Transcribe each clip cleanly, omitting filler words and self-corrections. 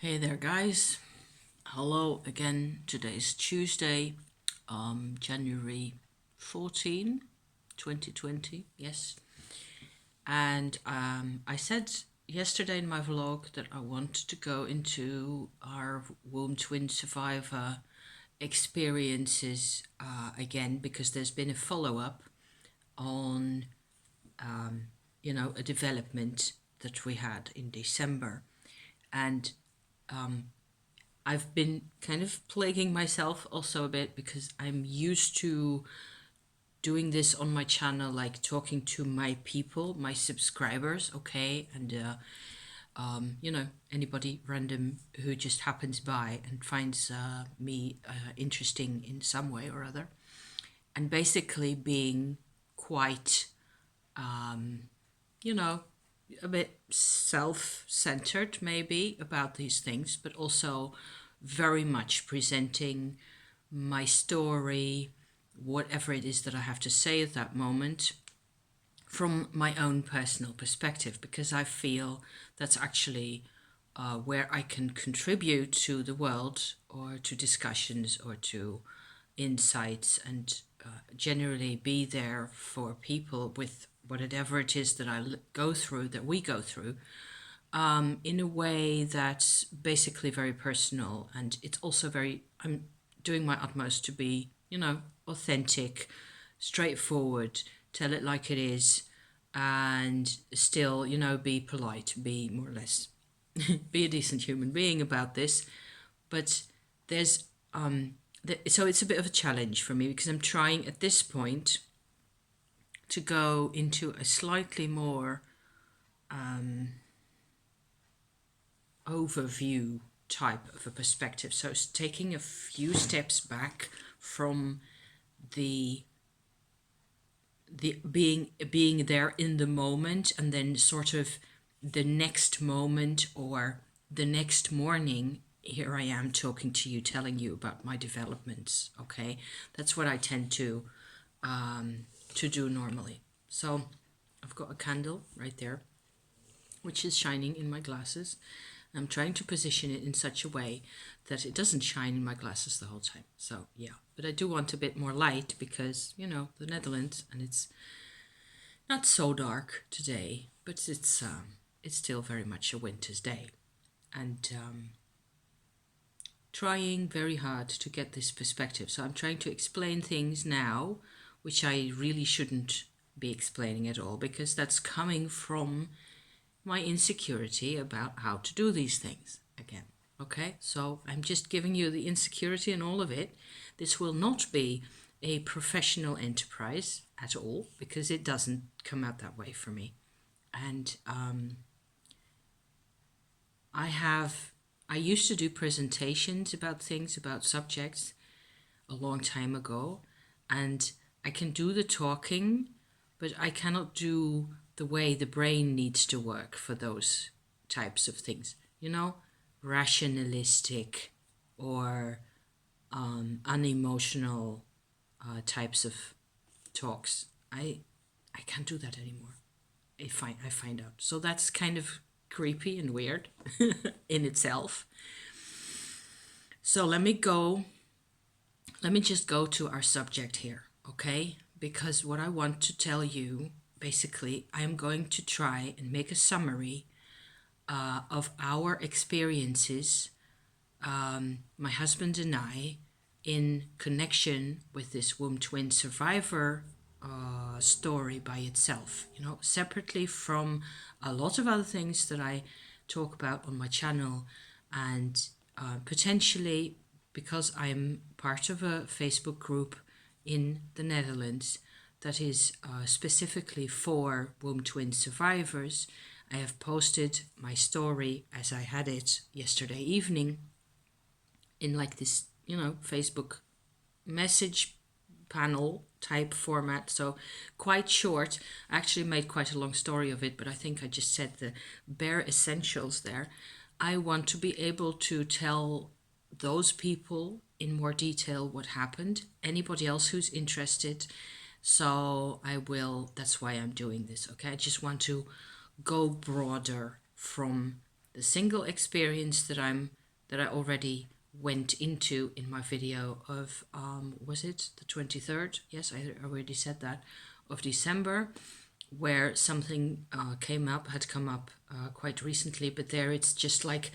Hey there, guys. Hello again. Today's Tuesday, January 14, 2020. Yes. And I said yesterday in my vlog that I wanted to go into our womb twin survivor experiences again because there's been a follow up on, a development that we had in December. And I've been kind of plaguing myself also a bit because I'm used to doing this on my channel, like talking to my people, my subscribers, okay, and anybody random who just happens by and finds me interesting in some way or other, and basically being quite, you know, a bit self-centered maybe about these things, but also very much presenting my story, whatever it is that I have to say at that moment, from my own personal perspective, because I feel that's actually where I can contribute to the world or to discussions or to insights, and generally be there for people with whatever it is that we go through, in a way that's basically very personal. And it's also I'm doing my utmost to be, authentic, straightforward, tell it like it is, and still, be polite, be more or less, be a decent human being about this. But there's, so it's a bit of a challenge for me because I'm trying at this point to go into a slightly more overview type of a perspective. So it's taking a few steps back from the being there in the moment, and then sort of the next moment or the next morning, here I am talking to you, telling you about my developments. Okay, that's what I tend to do normally. So I've got a candle right there which is shining in my glasses. I'm trying to position it in such a way that it doesn't shine in my glasses the whole time. So yeah, but I do want a bit more light because, the Netherlands, and it's not so dark today, but it's still very much a winter's day. And trying very hard to get this perspective. So I'm trying to explain things now, which I really shouldn't be explaining at all, because that's coming from my insecurity about how to do these things again. Okay, so I'm just giving you the insecurity and all of it. This will not be a professional enterprise at all, because it doesn't come out that way for me. And I used to do presentations about things, about subjects, a long time ago, and I can do the talking, but I cannot do the way the brain needs to work for those types of things, rationalistic or unemotional types of talks. I can't do that anymore. I find out. So that's kind of creepy and weird in itself. So let me just go to our subject here, okay? Because what I want to tell you, basically, I am going to try and make a summary of our experiences, my husband and I, in connection with this womb twin survivor story by itself, separately from a lot of other things that I talk about on my channel, and potentially, because I'm part of a Facebook group in the Netherlands that is specifically for womb twin survivors. I have posted my story as I had it yesterday evening in like this, Facebook message panel type format. So quite short. I actually made quite a long story of it, but I think I just said the bare essentials there. I want to be able to tell those people in more detail what happened, anybody else who's interested. So that's why I'm doing this, okay? I just want to go broader from the single experience that I already went into in my video of was it the 23rd? Yes, I already said that, of December, where something had come up quite recently, but there it's just like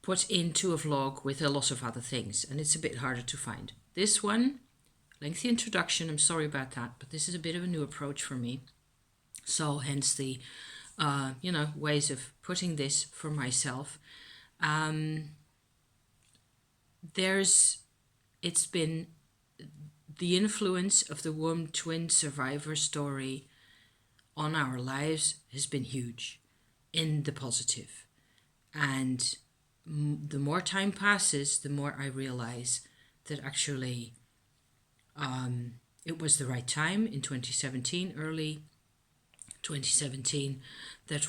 put into a vlog with a lot of other things, and it's a bit harder to find. This one, lengthy introduction, I'm sorry about that, but this is a bit of a new approach for me. So hence the, ways of putting this for myself. It's been the influence of the womb twin survivor story on our lives has been huge in the positive. And the more time passes, the more I realize that actually it was the right time in 2017, early 2017, that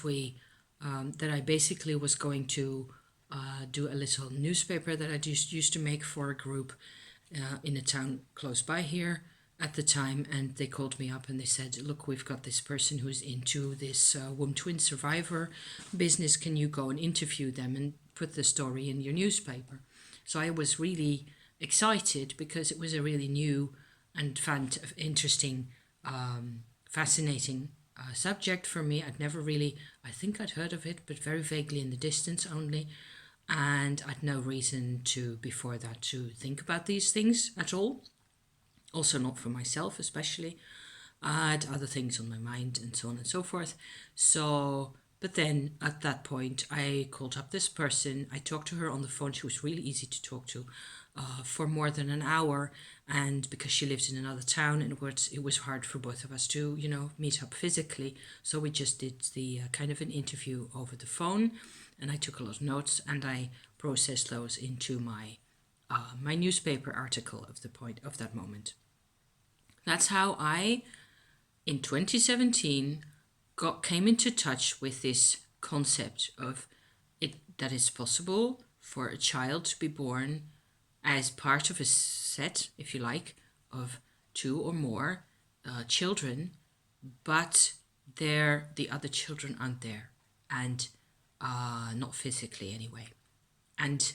I basically was going to do a little newspaper that I just used to make for a group in a town close by here at the time. And they called me up and they said, look, we've got this person who's into this womb twin survivor business. Can you go and interview them and put the story in your newspaper? So I was really excited because it was a really new and interesting, fascinating subject for me. I'd never really, I think I'd heard of it, but very vaguely in the distance only. And I'd no reason before that to think about these things at all. Also not for myself, especially. I had other things on my mind and so on and so forth. So, but then at that point, I called up this person. I talked to her on the phone. She was really easy to talk to for more than an hour. And because she lived in another town, and it was hard for both of us to, meet up physically. So we just did the kind of an interview over the phone. And I took a lot of notes and I processed those into my newspaper article of that moment. That's how I, in 2017, came into touch with this concept of it, that it's possible for a child to be born as part of a set, if you like, of two or more children, but the other children aren't there, and not physically anyway. And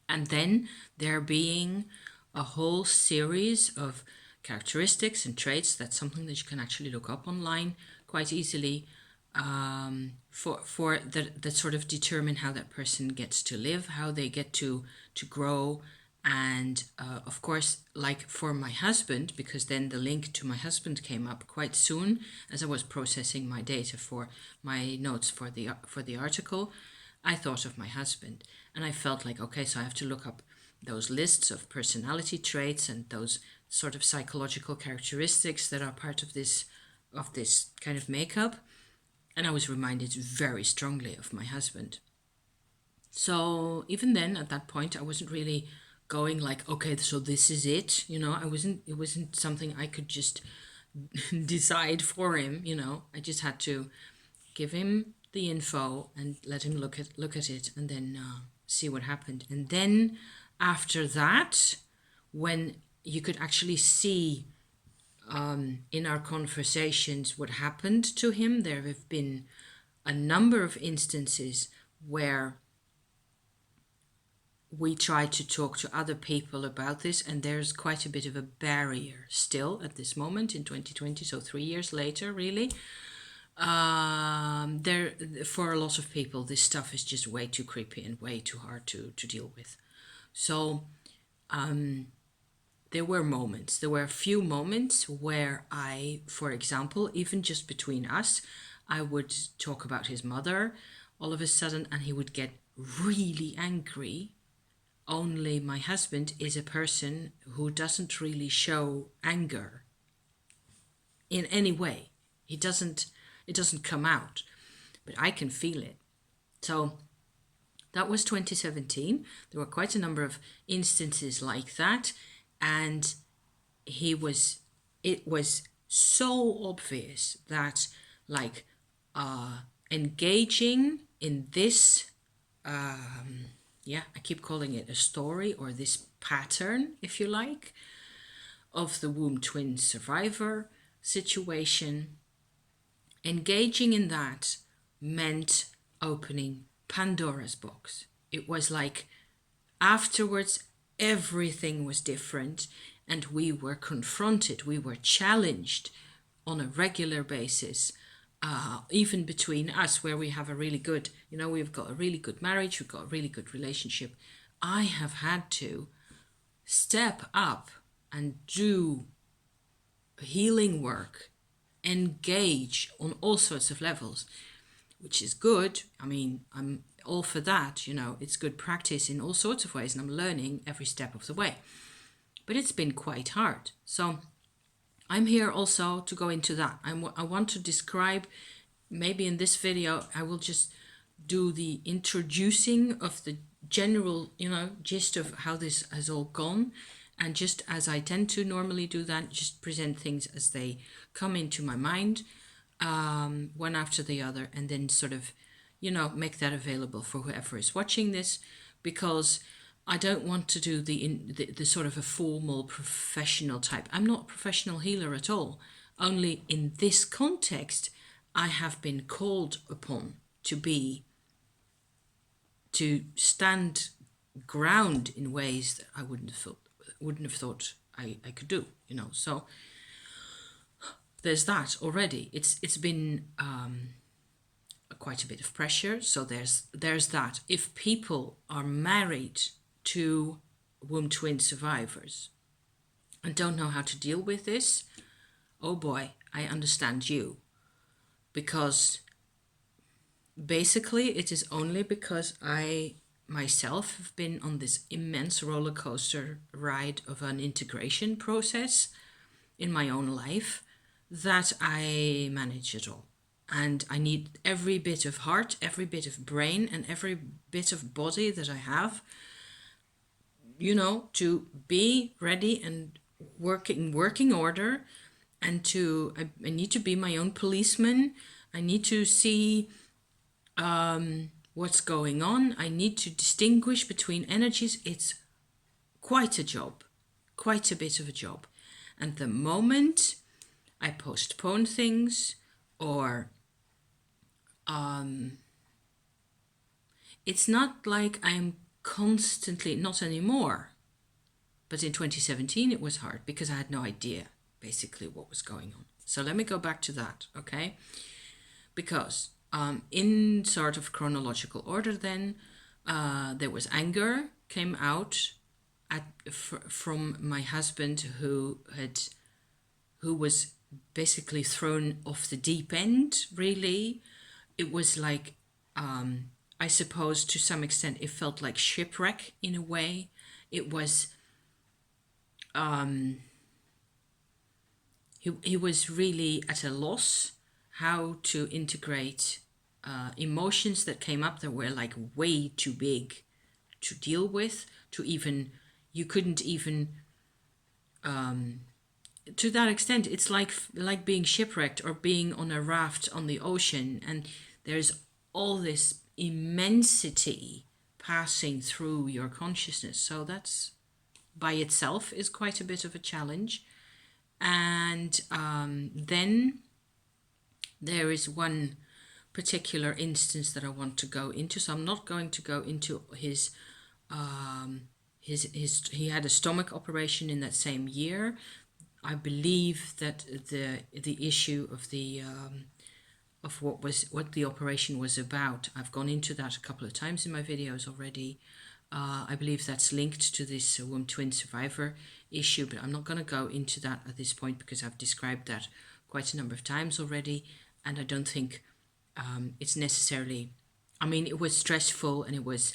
then there being a whole series of characteristics and traits. That's something that you can actually look up online quite easily, for that sort of determine how that person gets to live, how they get to grow. And of course, like for my husband, because then the link to my husband came up quite soon as I was processing my data for my notes for the article. I thought of my husband, and I felt like, okay, so I have to look up those lists of personality traits and those sort of psychological characteristics that are part of this kind of makeup. And I was reminded very strongly of my husband. So even then, at that point, I wasn't really going like, okay, so this is it. It wasn't something I could just decide for him. I just had to give him the info and let him look at it, and then see what happened. And then after that, when you could actually see in our conversations what happened to him, there have been a number of instances where we try to talk to other people about this, and there's quite a bit of a barrier still at this moment in 2020, so 3 years later, really. There, for a lot of people, this stuff is just way too creepy and way too hard to deal with. So there were a few moments where I, for example, even just between us, I would talk about his mother all of a sudden, and he would get really angry. Only my husband is a person who doesn't really show anger in any way. It doesn't come out, but I can feel it. So that was 2017. There were quite a number of instances like that, and it was so obvious that, like, engaging in this, I keep calling it a story, or this pattern, if you like, of the womb twin survivor situation. Engaging in that meant opening Pandora's box. It was like afterwards everything was different, and we were confronted, we were challenged on a regular basis, even between us, where we have a really good, we've got a really good marriage, we've got a really good relationship. I have had to step up and do healing work, engage on all sorts of levels, which is good. I mean, I'm all for that, it's good practice in all sorts of ways, and I'm learning every step of the way. But it's been quite hard. So I'm here also to go into that. I want to describe, maybe in this video, I will just do the introducing of the general, gist of how this has all gone. And just as I tend to normally do that, just present things as they come into my mind, one after the other, and then sort of, make that available for whoever is watching this, because I don't want to do the sort of a formal professional type. I'm not a professional healer at all. Only in this context, I have been called upon to stand ground in ways that I wouldn't have thought I could do, So there's that already. It's been quite a bit of pressure. So there's that. If people are married to womb twin survivors and don't know how to deal with this, oh boy, I understand you. Because basically it is only because I myself have been on this immense roller coaster ride of an integration process in my own life that I manage it all. And I need every bit of heart, every bit of brain, and every bit of body that I have, to be ready and working order. And I need to be my own policeman. I need to see what's going on. I need to distinguish between energies. It's quite a job, quite a bit of a job. And the moment I postpone things, or it's not like I'm constantly, not anymore, but in 2017 it was hard because I had no idea basically what was going on. So let me go back to that, okay? Because in sort of chronological order then, there was anger came out from my husband who was basically thrown off the deep end, really. It was like, I suppose to some extent it felt like shipwreck in a way. It was, he was really at a loss how to integrate emotions that came up that were like way too big to deal with, you couldn't even, to that extent, it's like being shipwrecked or being on a raft on the ocean, and there's all this immensity passing through your consciousness. So that's by itself is quite a bit of a challenge. And then there is one particular instance that I want to go into. So I'm not going to go into his he had a stomach operation in that same year. I believe that the issue of the of what the operation was about, I've gone into that a couple of times in my videos already. I believe that's linked to this womb twin survivor issue, but I'm not going to go into that at this point because I've described that quite a number of times already, and I don't think it's necessarily, I mean, it was stressful and it was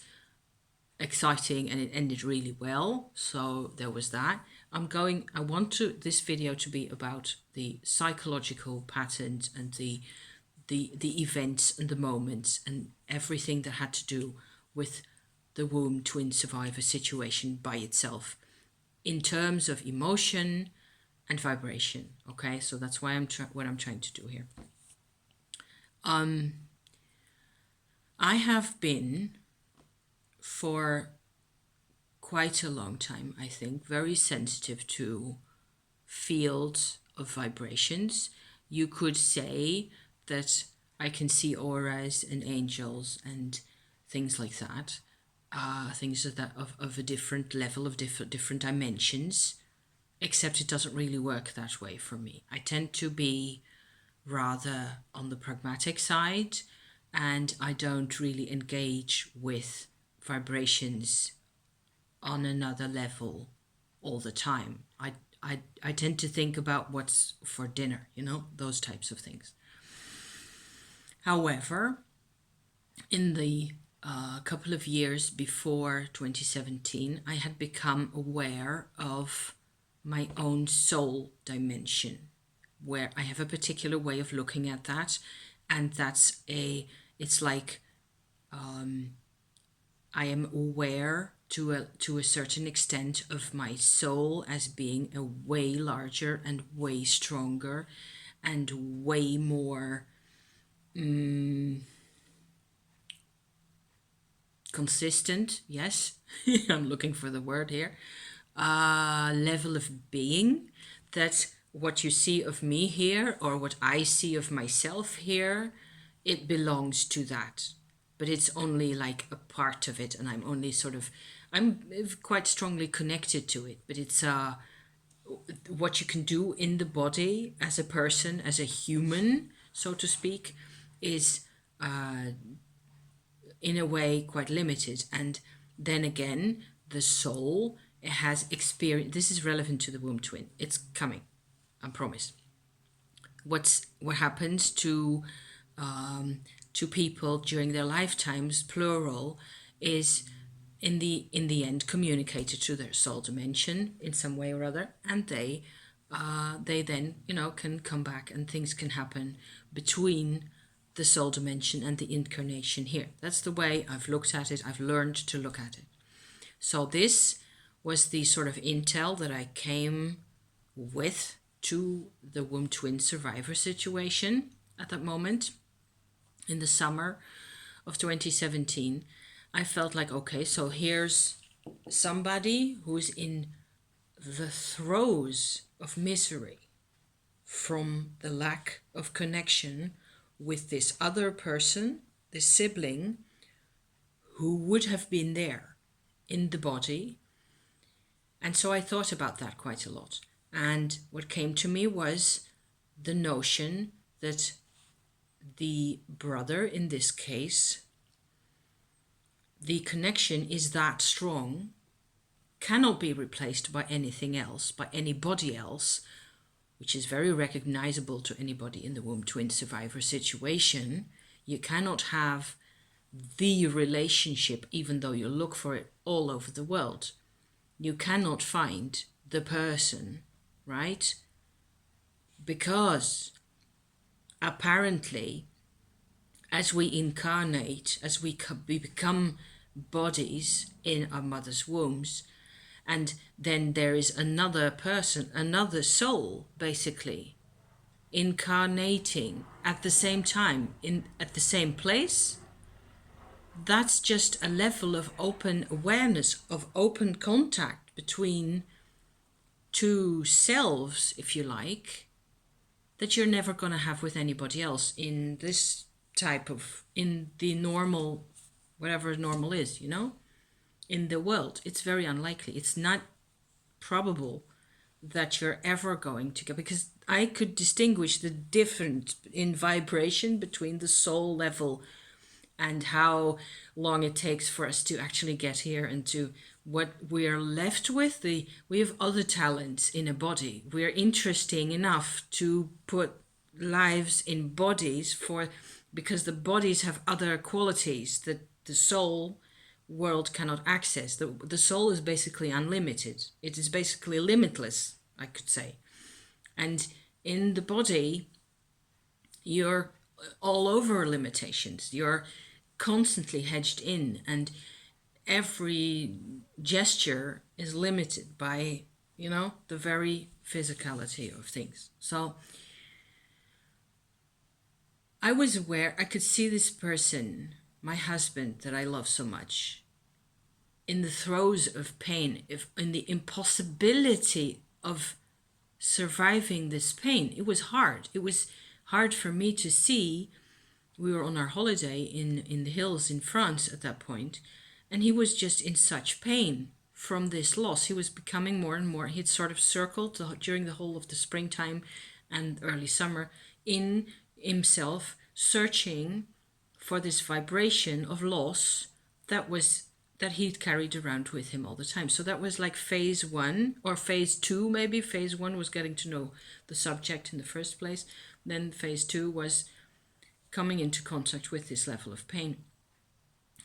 exciting and it ended really well, so there was that. I want this video to be about the psychological patterns and the events and the moments and everything that had to do with the womb twin survivor situation by itself in terms of emotion and vibration. Okay, so that's why what I'm trying to do here. I have been for quite a long time, I think, very sensitive to fields of vibrations. You could say that I can see auras and angels and things like that. Things of a different level, of different dimensions. Except it doesn't really work that way for me. I tend to be rather on the pragmatic side, and I don't really engage with vibrations on another level all the time. I tend to think about what's for dinner, those types of things. However, in the couple of years before 2017, I had become aware of my own soul dimension, where I have a particular way of looking at that, and it's like I am aware to a certain extent of my soul as being a way larger and way stronger and way more consistent. Yes, I'm looking for the word here. Level of being, that what you see of me here or what I see of myself here, it belongs to that, but it's only like a part of it, and I'm quite strongly connected to it, but it's what you can do in the body as a person, as a human, so to speak, is in a way quite limited. And then again, the soul has experience. This is relevant to the womb twin. It's coming, I promise. What happens to people during their lifetimes, plural, is in the end communicated to their soul dimension in some way or other, and they then can come back, and things can happen between the soul dimension and the incarnation here. That's the way I've looked at it. I've learned to look at it. So this was the sort of intel that I came with to the womb twin survivor situation at that moment in the summer of 2017. I felt like, okay, so here's somebody who's in the throes of misery from the lack of connection with this other person, this sibling, who would have been there in the body. And so I thought about that quite a lot. And what came to me was the notion that the brother, in this case, the connection is that strong, cannot be replaced by anything else, by anybody else, which is very recognizable to anybody in the womb twin survivor situation. You cannot have the relationship, even though you look for it all over the world. You cannot find the person, right? Because apparently, as we incarnate, as we become bodies in our mother's wombs, and then there is another person, another soul, basically, incarnating at the same time, at the same place. That's just a level of open awareness, of open contact between two selves, if you like, that you're never going to have with anybody else in this type of, in the normal, whatever normal is, in the world. It's very unlikely. It's not probable that you're ever going to get, because I could distinguish the difference in vibration between the soul level and how long it takes for us to actually get here, and to what we are left with. We have other talents in a body. We're interesting enough to put lives in bodies because the bodies have other qualities that the soul world cannot access. The soul is basically unlimited. It is basically limitless, I could say. And in the body, you're all over limitations. You're constantly hedged in, and every gesture is limited by, the very physicality of things. So I was aware, I could see this person, my husband that I love so much, in the throes of pain, in the impossibility of surviving this pain. It was hard. It was hard for me to see we were on our holiday in the hills in France at that point, and he was just in such pain from this loss. He was becoming more and more, he'd sort of circled during the whole of the springtime and early summer in himself, searching for this vibration of loss that he'd carried around with him all the time. So that was like phase 1 or phase 2, maybe. Phase 1 was getting to know the subject in the first place. Then phase 2 was coming into contact with this level of pain.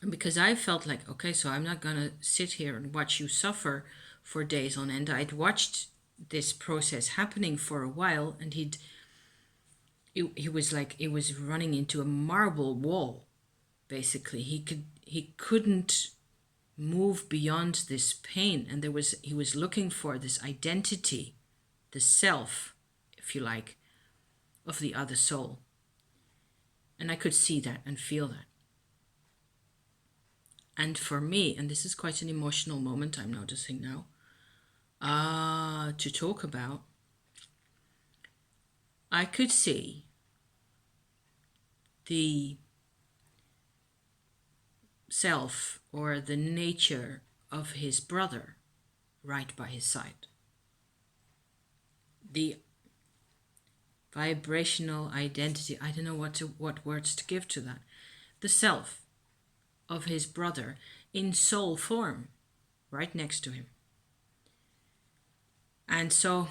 And because I felt like, okay, so I'm not going to sit here and watch you suffer for days on end. I'd watched this process happening for a while, and he was like, he was running into a marble wall. Basically, he couldn't move beyond this pain, and he was looking for this identity, the self, if you like, of the other soul. And I could see that and feel that. And for me, and this is quite an emotional moment I'm noticing now, to talk about, I could see the self or the nature of his brother right by his side. The vibrational identity, I don't know what words to give to that. The self of his brother in soul form right next to him. And so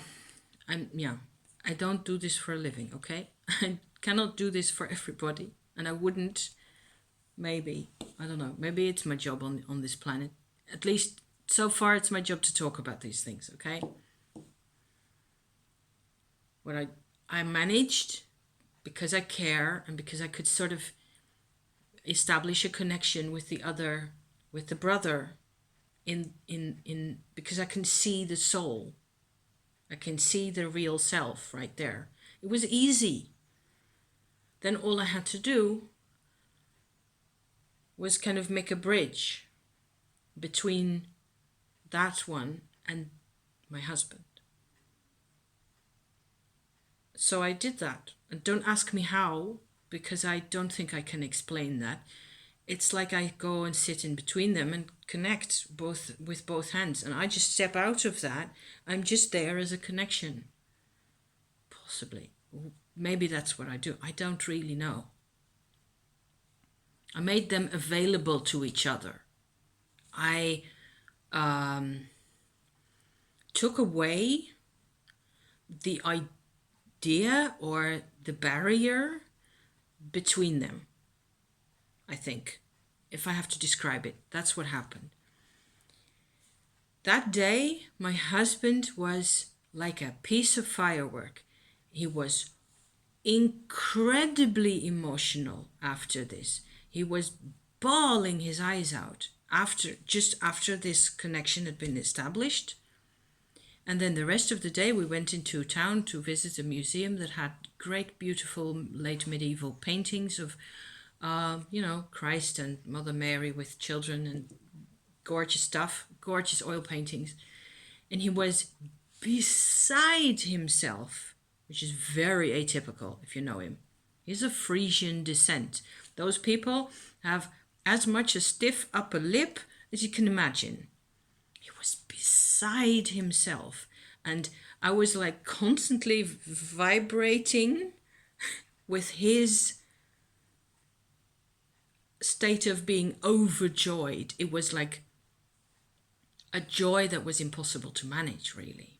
I don't do this for a living, okay? I cannot do this for everybody, and I wouldn't. Maybe, I don't know, maybe it's my job on this planet. At least so far it's my job to talk about these things, okay? What I managed, because I care and because I could sort of establish a connection with the brother in because I can see the soul. I can see the real self right there. It was easy. Then all I had to do was kind of make a bridge between that one and my husband. So I did that. And don't ask me how, because I don't think I can explain that. It's like I go and sit in between them and connect with both hands. And I just step out of that. I'm just there as a connection. Possibly. Maybe that's what I do. I don't really know. I made them available to each other. I took away the idea or the barrier between them, I think, if I have to describe it. That's what happened. That day, my husband was like a piece of firework. He was incredibly emotional after this. He was bawling his eyes out after this connection had been established. And then the rest of the day we went into town to visit a museum that had great, beautiful late medieval paintings of, Christ and Mother Mary with children and gorgeous stuff, gorgeous oil paintings. And he was beside himself, which is very atypical if you know him. He's of Frisian descent. Those people have as much a stiff upper lip as you can imagine. He was beside himself. And I was like constantly vibrating with his state of being overjoyed. It was like a joy that was impossible to manage, really.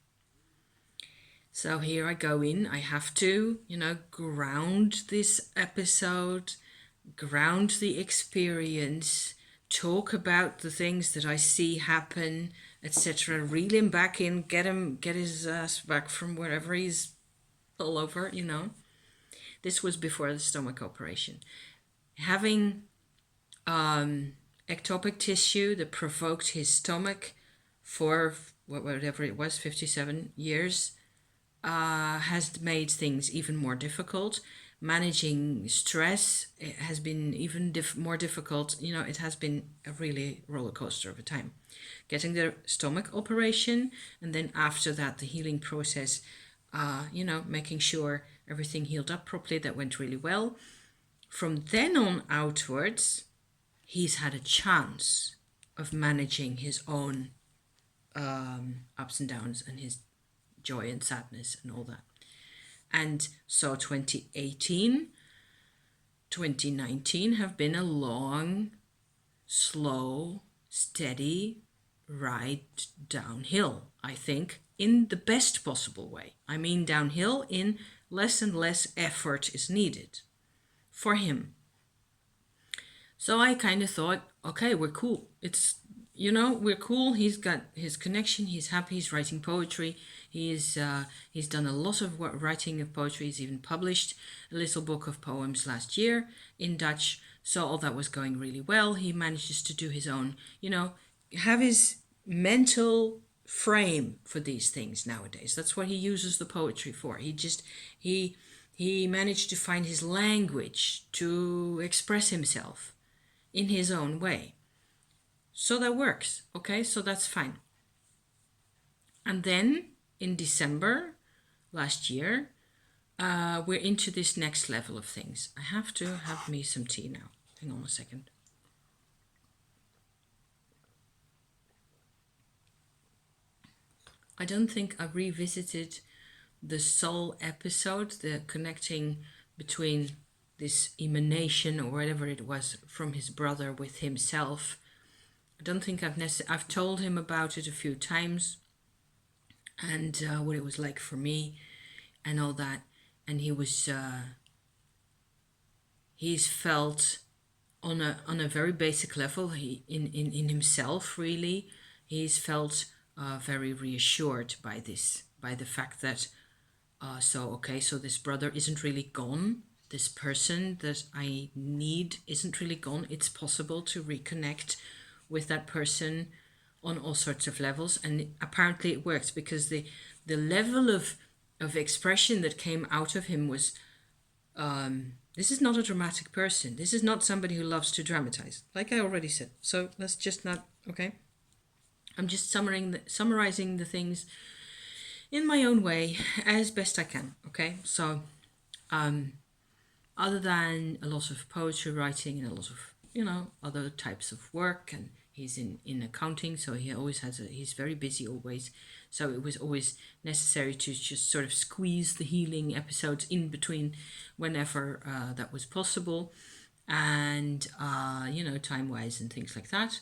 So here I go in. I have to, ground this episode, ground the experience, talk about the things that I see happen, etc. Reel him back in, get his ass back from wherever he's all over, This was before the stomach operation. Having ectopic tissue that provoked his stomach for whatever it was, 57 years, has made things even more difficult. Managing stress, it has been even more difficult. It has been a really roller coaster of a time. Getting the stomach operation, and then after that, the healing process, making sure everything healed up properly, that went really well. From then on outwards, he's had a chance of managing his own ups and downs and his joy and sadness and all that. And so 2018, 2019 have been a long, slow, steady ride downhill, I think, in the best possible way. I mean downhill in less and less effort is needed for him. So I kind of thought, okay, we're cool. We're cool. He's got his connection. He's happy. He's writing poetry. He's done a lot of writing of poetry. He's even published a little book of poems last year in Dutch. So all that was going really well. He manages to do his own, have his mental frame for these things nowadays. That's what he uses the poetry for. He managed to find his language to express himself in his own way. So that works, okay? So that's fine. And then in December last year, we're into this next level of things. I have to have me some tea now. Hang on a second. I don't think I've revisited the soul episode, the connecting between this emanation or whatever it was from his brother with himself. I don't think I've told him about it a few times and what it was like for me and all that. And he's felt on a very basic level, in himself really, he's felt very reassured by the fact that so this brother isn't really gone. This person that I need isn't really gone. It's possible to reconnect with that person on all sorts of levels, and apparently it works because the level of expression that came out of him was this is not a dramatic person. This is not somebody who loves to dramatize, like I already said. So let's just not, okay? I'm just summarizing the things in my own way as best I can, okay? So other than a lot of poetry writing and a lot of, other types of work, and he's in accounting, so he's very busy always. So it was always necessary to just sort of squeeze the healing episodes in between whenever that was possible. And, time-wise and things like that.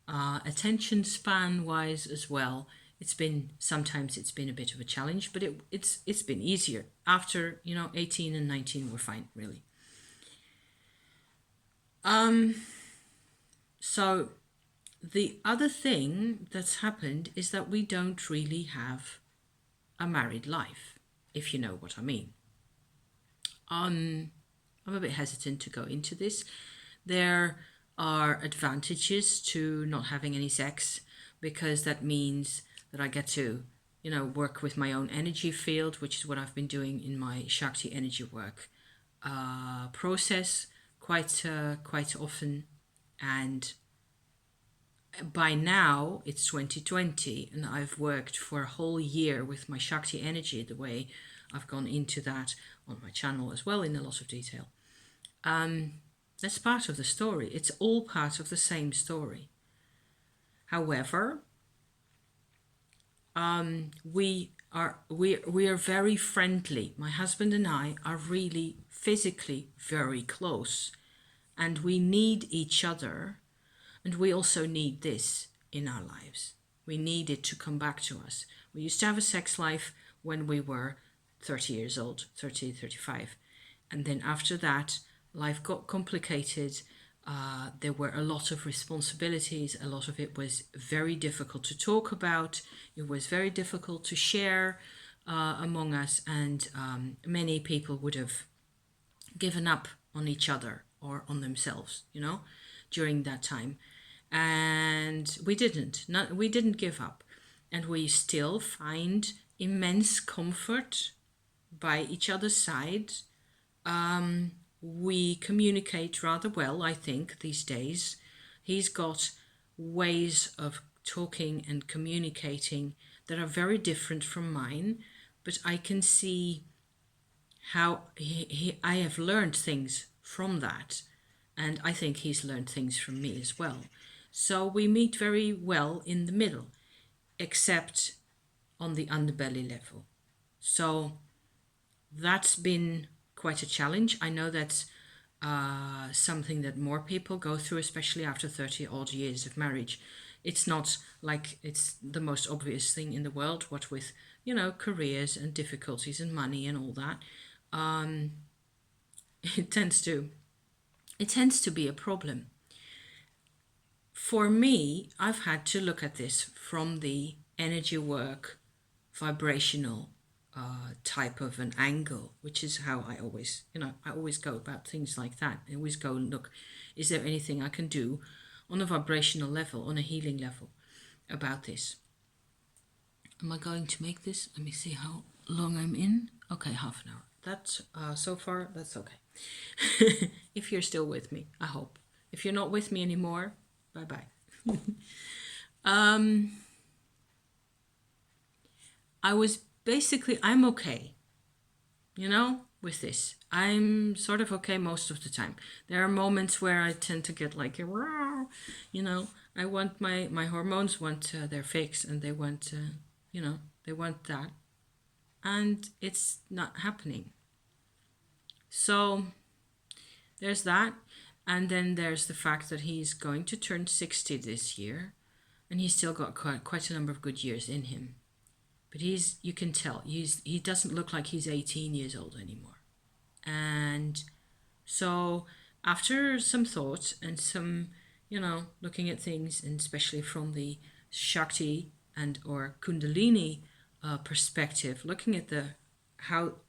Attention span-wise as well. Sometimes it's been a bit of a challenge, but it's been easier. After, 18 and 19 were fine, really. So the other thing that's happened is that we don't really have a married life, if you know what I mean. I'm a bit hesitant to go into this. There are advantages to not having any sex, because that means that I get to, work with my own energy field, which is what I've been doing in my Shakti energy work process quite often. And by now it's 2020 and I've worked for a whole year with my Shakti energy, the way I've gone into that on my channel as well in a lot of detail. That's part of the story. It's all part of the same story. However, we are very friendly. My husband and I are really physically very close, and we need each other, and we also need this in our lives. We need it to come back to us. We used to have a sex life when we were 30 years old, 30, 35. And then after that, life got complicated. There were a lot of responsibilities. A lot of it was very difficult to talk about. It was very difficult to share among us. And many people would have given up on each other or on themselves, during that time. And we didn't. We didn't give up. And we still find immense comfort by each other's side. We communicate rather well, I think, these days. He's got ways of talking and communicating that are very different from mine, but I can see how I have learned things from that. And I think he's learned things from me as well. So we meet very well in the middle, except on the underbelly level. So that's been quite a challenge. I know that's something that more people go through, especially after 30 odd years of marriage. It's not like it's the most obvious thing in the world, what with, careers and difficulties and money and all that. It tends to be a problem. For me, I've had to look at this from the energy work, vibrational type of an angle, which is how I always, I always go about things like that. I always go and look, is there anything I can do on a vibrational level, on a healing level about this? Am I going to make this? Let me see how long I'm in. Okay, half an hour. That's so far, that's okay. If you're still with me, I hope. If you're not with me anymore, bye-bye. I'm okay, with this. I'm sort of okay most of the time. There are moments where I tend to get like, I want my hormones want their fix, and they want, they want that. And it's not happening. So there's that. And then there's the fact that he's going to turn 60 this year, and he's still got quite a number of good years in him. But you can tell, he doesn't look like he's 18 years old anymore. And so after some thought and some, looking at things, and especially from the Shakti and or Kundalini perspective, looking at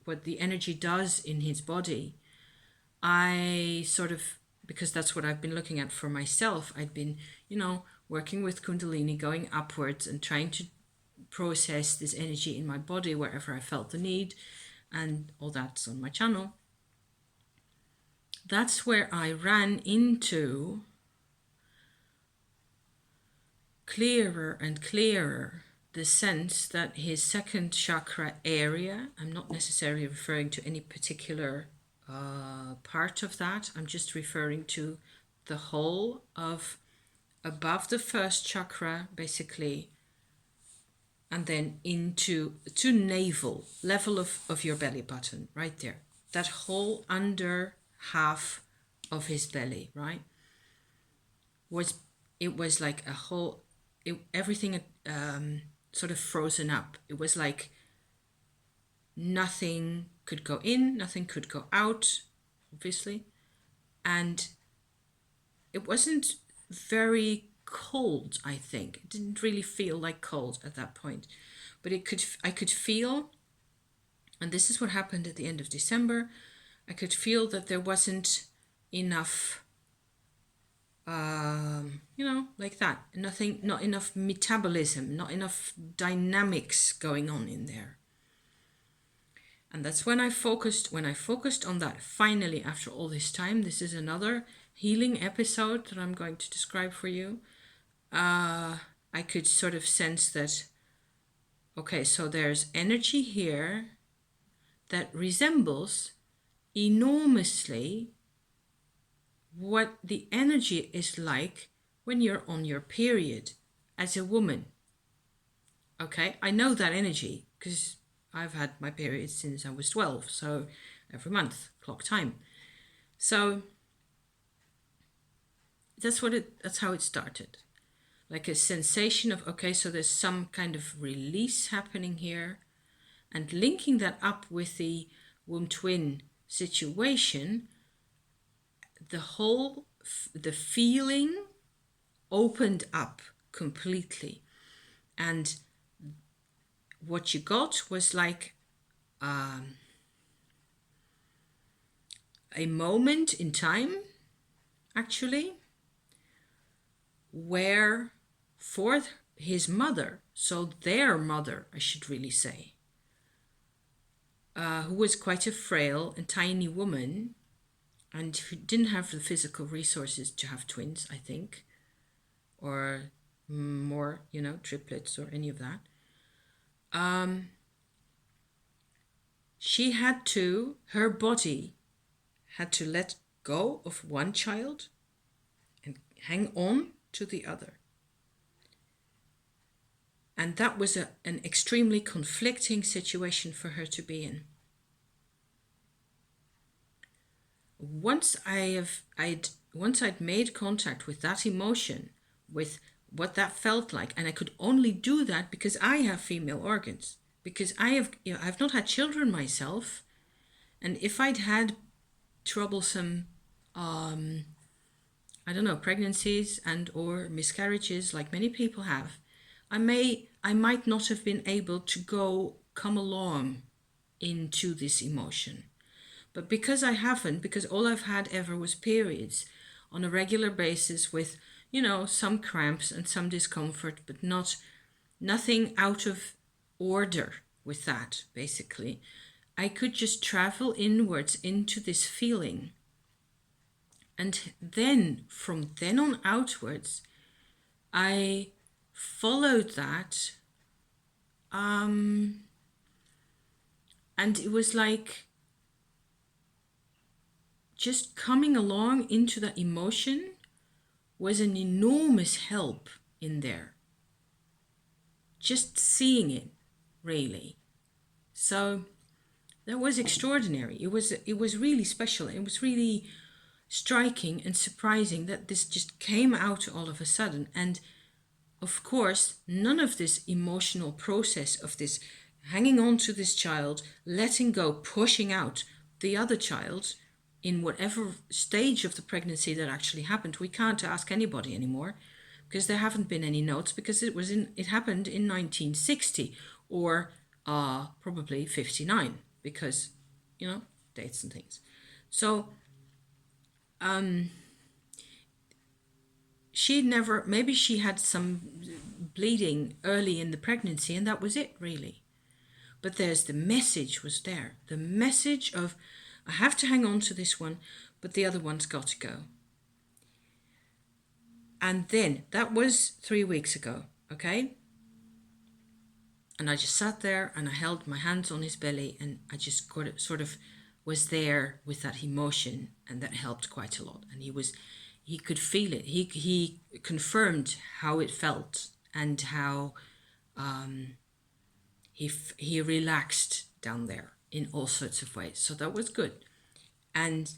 what the energy does in his body, I sort of, because that's what I've been looking at for myself, I'd been, working with Kundalini, going upwards and trying to process this energy in my body wherever I felt the need, and all that's on my channel. That's where I ran into clearer and clearer the sense that his second chakra area, I'm not necessarily referring to any particular part of that, I'm just referring to the whole of above the first chakra, basically, and then into to navel level of your belly button, right there. That whole under half of his belly, right? It was like a whole, everything sort of frozen up. It was like nothing could go in, nothing could go out, obviously. And it wasn't very cold, I think. It didn't really feel like cold at that point. But I could feel, and this is what happened at the end of December, I could feel that there wasn't enough, like that. Not enough metabolism, not enough dynamics going on in there. And that's when I focused on that. Finally, after all this time, this is another healing episode that I'm going to describe for you. I could sort of sense that, okay, so there's energy here that resembles enormously what the energy is like when you're on your period as a woman. Okay, I know that energy because I've had my period since I was 12, so every month, clock time. So that's how it started. Like a sensation of, okay, so there's some kind of release happening here, and linking that up with the womb twin situation, the feeling opened up completely. And what you got was like a moment in time, actually, where for his mother, so their mother, I should really say, who was quite a frail and tiny woman, and who didn't have the physical resources to have twins, I think, or more, triplets or any of that. Her body had to let go of one child and hang on to the other. And that was an extremely conflicting situation for her to be in. Once I'd made contact with that emotion, with what that felt like, and I could only do that because I have female organs, because I've not had children myself, and if I'd had troublesome pregnancies and or miscarriages like many people have, I might not have been able to come along into this emotion. But because I haven't, because all I've had ever was periods on a regular basis with, some cramps and some discomfort, but nothing out of order with that, basically. I could just travel inwards into this feeling. And then, from then on outwards, I followed that. And it was like just coming along into that emotion was an enormous help in there. Just seeing it, really. So that was extraordinary. It was really special. It was really striking and surprising that this just came out all of a sudden. And of course, none of this emotional process of this hanging on to this child, letting go, pushing out the other child in whatever stage of the pregnancy that actually happened. We can't ask anybody anymore because there haven't been any notes, because it happened in 1960 or probably 59, because dates and things. So maybe she had some bleeding early in the pregnancy, and that was it, really. But the message was there. The message of, I have to hang on to this one, but the other one's got to go. And then, that was 3 weeks ago, okay? And I just sat there and I held my hands on his belly, and I just sort of was there with that emotion, and that helped quite a lot. And he could feel it. He confirmed how it felt and how he relaxed down there in all sorts of ways. So that was good. And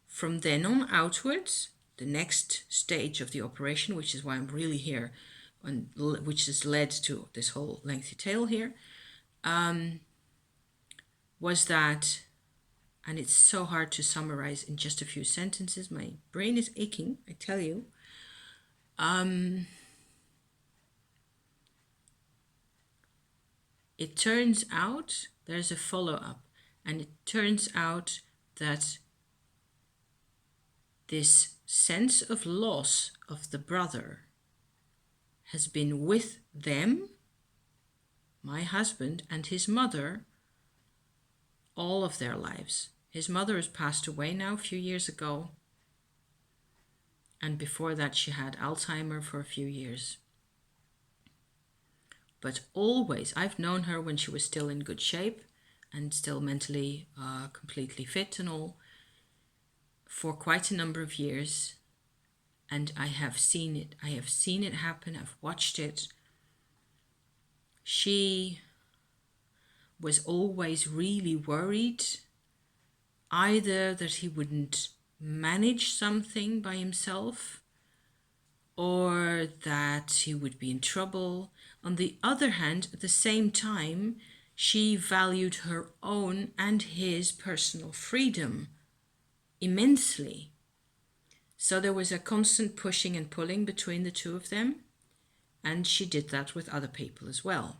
from then on outwards, the next stage of the operation, which is why I'm really here, and which has led to this whole lengthy tale here, was that, and it's so hard to summarize in just a few sentences, my brain is aching, I tell you. It turns out there's a follow-up, and it turns out that this sense of loss of the brother has been with them, my husband and his mother, all of their lives. His mother has passed away now a few years ago, and before that she had Alzheimer's for a few years. But always, I've known her when she was still in good shape and still mentally completely fit and all, for quite a number of years. And I have seen it. I have seen it happen. I've watched it. She was always really worried, either that he wouldn't manage something by himself, or that he would be in trouble. On the other hand, at the same time, she valued her own and his personal freedom immensely. So there was a constant pushing and pulling between the two of them, and she did that with other people as well.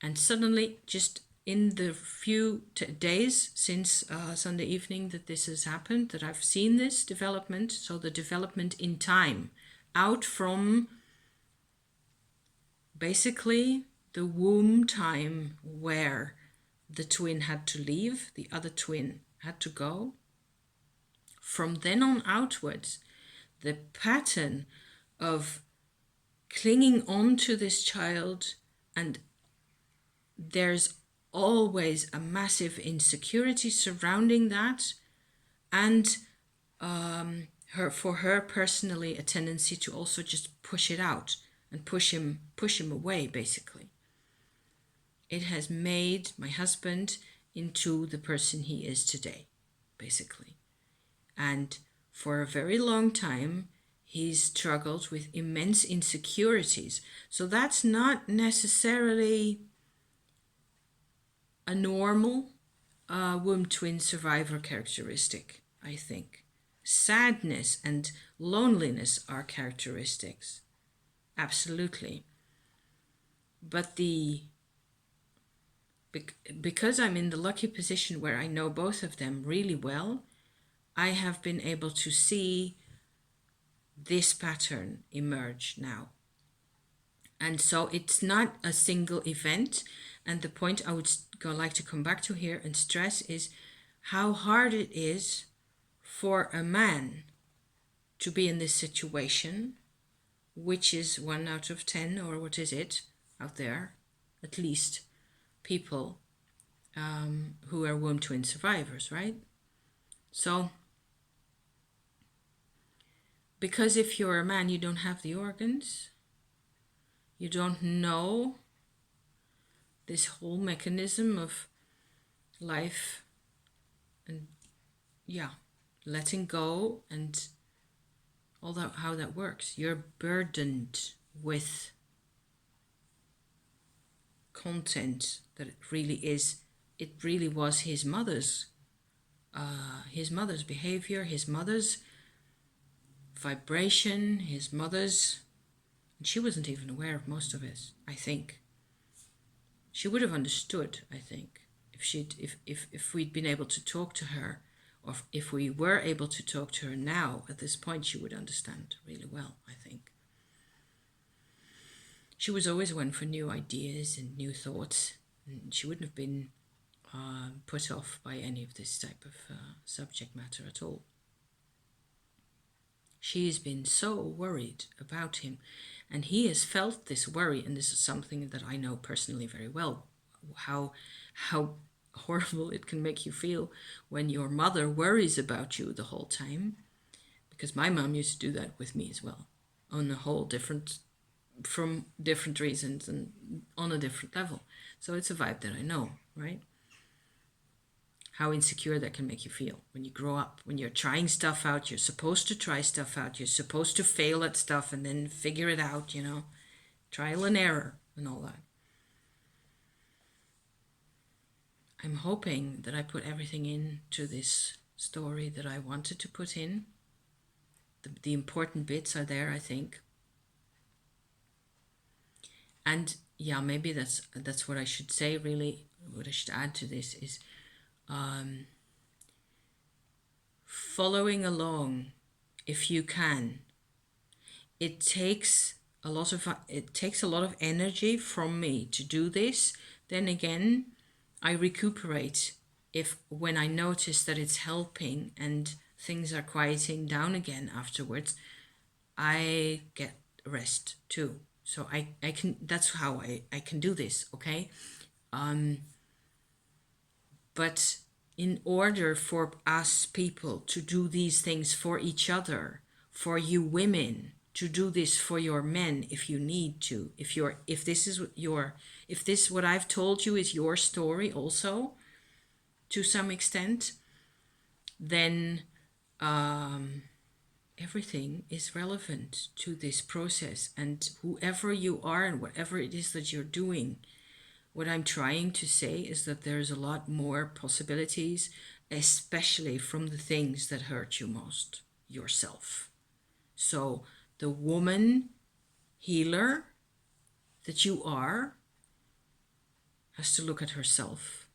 And suddenly, just in the few days since Sunday evening that this has happened, that I've seen this development, so the development in time, out from basically the womb time where the twin had to leave, the other twin had to go. From then on outwards, the pattern of clinging on to this child, and there's always a massive insecurity surrounding that, and for her personally, a tendency to also just push it out and push him away, basically. It has made my husband into the person he is today, basically. And for a very long time, he's struggled with immense insecurities. So that's not necessarily a normal womb twin survivor characteristic, I think. Sadness and loneliness are characteristics, absolutely. But because I'm in the lucky position where I know both of them really well, I have been able to see this pattern emerge now. And so it's not a single event. And the point I would like to come back to here and stress is how hard it is for a man to be in this situation, which is 1 out of 10, or what is it out there, at least, people who are womb twin survivors, right? So, because if you're a man, you don't have the organs, you don't know this whole mechanism of life and, letting go and all that, how that works. You're burdened with content that it really was his mother's behavior, his mother's vibration, his mother's, and she wasn't even aware of most of it, I think. She would have understood, I think, if we'd been able to talk to her, or if we were able to talk to her now, at this point, she would understand really well, I think. She was always one for new ideas and new thoughts, and she wouldn't have been put off by any of this type of subject matter at all. She's been so worried about him, and he has felt this worry, and this is something that I know personally very well, how horrible it can make you feel when your mother worries about you the whole time, because my mom used to do that with me as well, on a whole from different reasons and on a different level. So it's a vibe that I know, right? How insecure that can make you feel when you grow up, when you're trying stuff out. You're supposed to try stuff out, you're supposed to fail at stuff and then figure it out, trial and error and all that. I'm hoping that I put everything into this story that I wanted to put in. The important bits are there, I think. And maybe that's what I should say, really. What I should add to this is following along if you can. It takes a lot of energy from me to do this. Then again, I recuperate when I notice that it's helping and things are quieting down again afterwards. I get rest too. So I can, that's how I can do this, okay? But in order for us people to do these things for each other, for you women to do this for your men if you need to, if this what I've told you is your story also, to some extent, then everything is relevant to this process. And whoever you are and whatever it is that you're doing, what I'm trying to say is that there's a lot more possibilities, especially from the things that hurt you most, yourself. So the woman healer that you are has to look at herself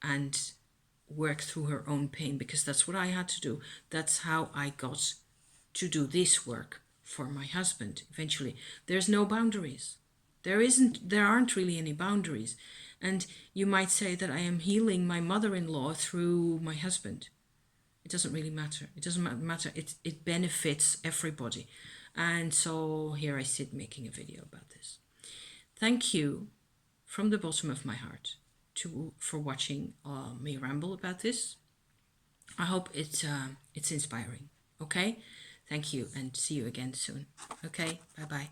and work through her own pain, because that's what I had to do. That's how I got to do this work for my husband eventually. There's no boundaries. There aren't really any boundaries. And you might say that I am healing my mother-in-law through my husband. It doesn't really matter. It doesn't matter. It benefits everybody. And so here I sit making a video about this. Thank you from the bottom of my heart for watching me ramble about this. I hope it's inspiring. Okay, thank you, and see you again soon. Okay, bye bye.